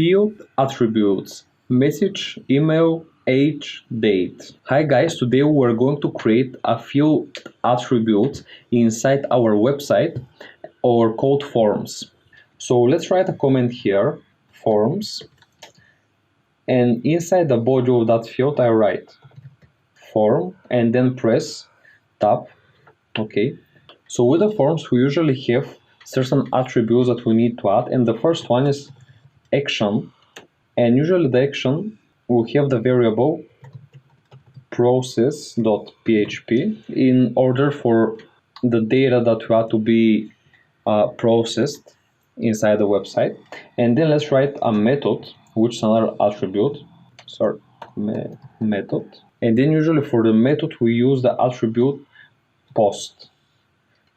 field attributes, message, email, age, date. Hi guys, today we're going to create a field attribute inside our website or called forms. So let's write a comment here, forms, and inside the body of that field I write form and then press tab. Okay, so with the forms we usually have certain attributes that we need to add, and the first one is action, and usually the action will have the variable process.php in order for the data that we add to be processed inside the website. And then let's write a method, which is another attribute, method. And then usually for the method we use the attribute post,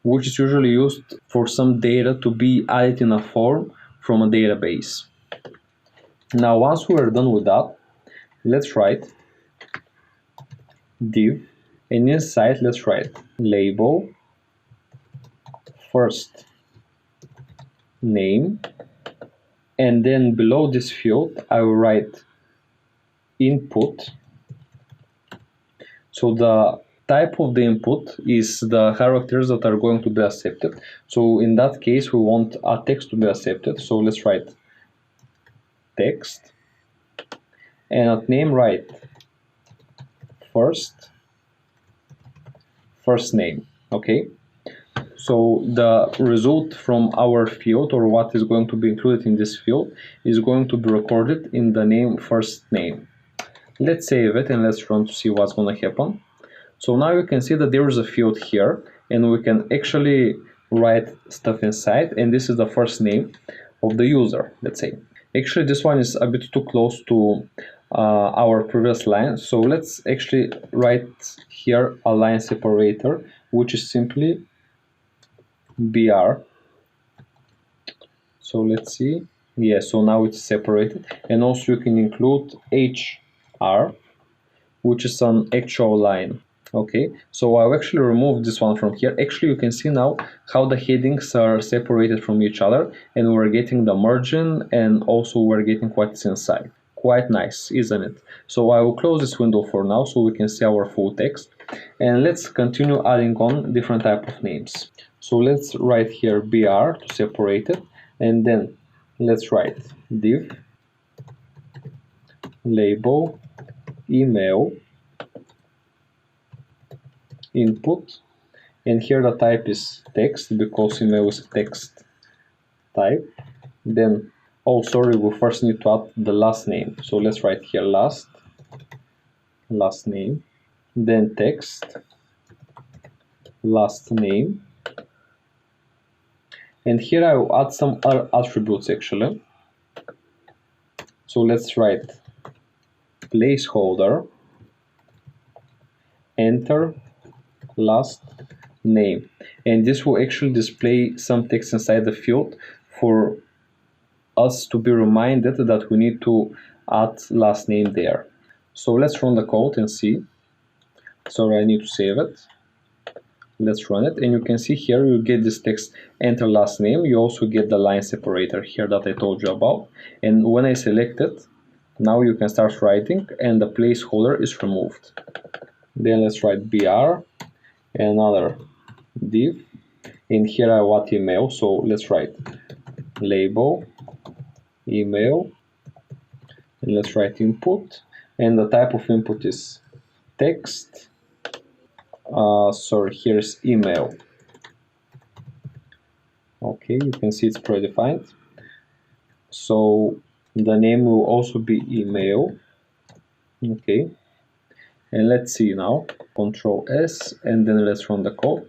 which is usually used for some data to be added in a form from a database. Now once we are done with that, let's write div, and inside let's write label first name, and then below this field I will write input. So the type of the input is the characters that are going to be accepted. So in that case we want a text to be accepted, so let's write text, and at name write first name. Okay, so the result from our field, or what is going to be included in this field, is going to be recorded in the name first name. Let's save it and let's run to see what's going to happen. So now you can see that there is a field here, and we can actually write stuff inside, and this is the first name of the user, let's say. Actually this one is a bit too close to our previous line, so let's actually write here a line separator, which is simply br. So let's see, yeah, so now it's separated. And also you can include hr, which is an actual line. Okay, so I'll actually remove this one from here. Actually you can see now how the headings are separated from each other, and we're getting the margin, and also we're getting what's inside. Quite nice, isn't it? So I will close this window for now so we can see our full text, and let's continue adding on different type of names. So let's write here br to separate it, and then let's write div label email input, and here the type is text because email is a text type. Then, oh sorry, we first need to add the last name, so let's write here last name, then text last name, and here I will add some other attributes actually. So let's write placeholder enter last name, and this will actually display some text inside the field for us to be reminded that we need to add last name there. So let's run the code and see. Sorry, I need to save it. Let's run it, and you can see here you get this text enter last name. You also get the line separator here that I told you about, and when I select it, now you can start writing and the placeholder is removed. Then let's write br, another div, and here I want email, so let's write label email, and let's write input, and the type of input is text. Sorry, here's email. Okay, you can see it's predefined. So the name will also be email. Okay, and let's see now, Control S, and then let's run the code.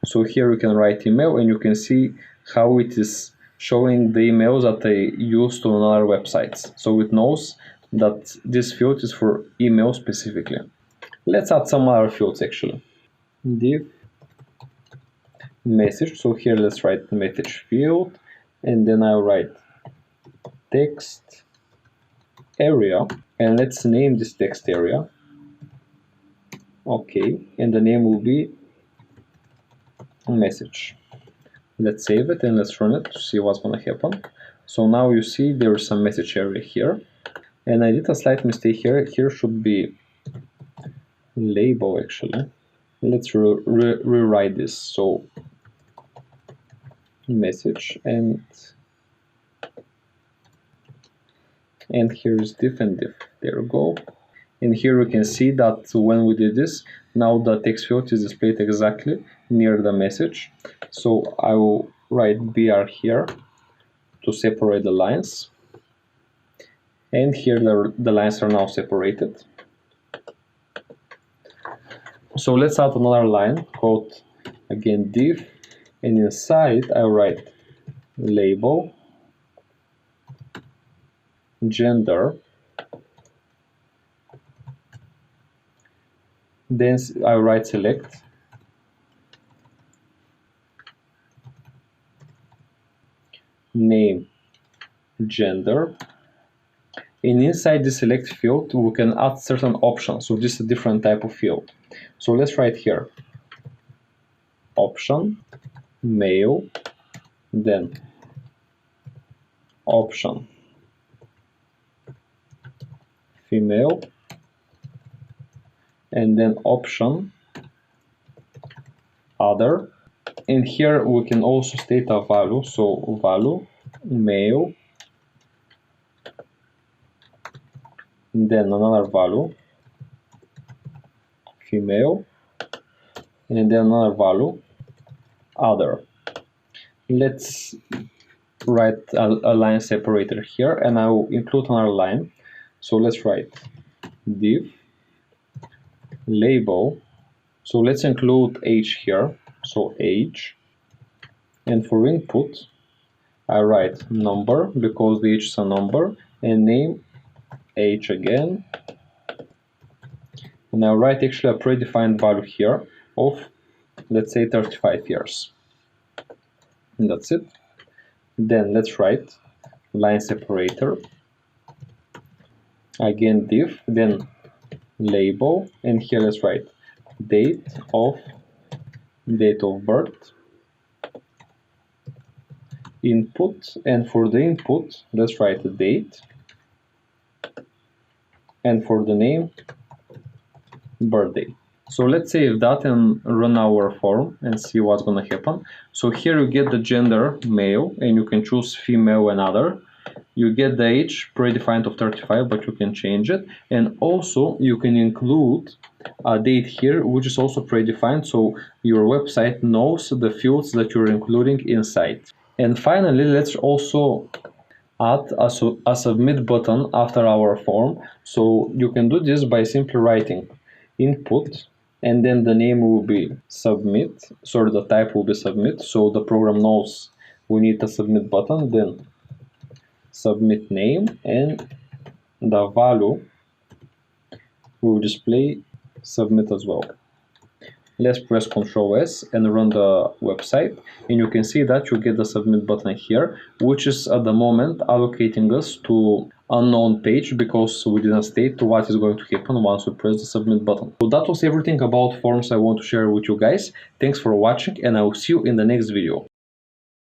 So here we can write email, and you can see how it is showing the emails that I used on other websites. So it knows that this field is for email specifically. Let's add some other fields actually. Div message, so here let's write message field, and then I'll write text area, and let's name this text area. Okay, and the name will be message. Let's save it and let's run it to see what's gonna happen. So now you see there is some message area here, and I did a slight mistake here. Here should be label actually. Let's rewrite this. So message and here is div and div. There we go. And here we can see that when we did this, now the text field is displayed exactly near the message. So I will write BR here to separate the lines. And here the lines are now separated. So let's add another line called again div, and inside I write label, gender, then I write select, name, gender, and inside the select field we can add certain options. So this is a different type of field. So let's write here option male, then option female, and then option other. And here we can also state a value, so value male, then another value female, and then another value other. Let's write a line separator here, and I will include another line. So let's write div label. So let's include age here, so age, and for input I write number because the age is a number, and name age again, and I write actually a predefined value here of, let's say, 35 years, and that's it. Then let's write line separator, again div, then label, and here let's write date of birth, input, and for the input let's write the date, and for the name birthday. So let's save that and run our form and see what's gonna happen. So here you get the gender male, and you can choose female and other. You get the age predefined of 35, but you can change it, and also you can include a date here, which is also predefined, so your website knows the fields that you're including inside. And finally, let's also add a submit button after our form. So you can do this by simply writing input, and then the name will be submit, sorry, the type will be submit, so the program knows we need a submit button, then submit name, and the value will display submit as well. Let's press Ctrl S and run the website, and you can see that you get the submit button here, which is at the moment allocating us to unknown page because we didn't state what is going to happen once we press the submit button. So that was everything about forms I want to share with you guys. Thanks for watching, and I will see you in the next video.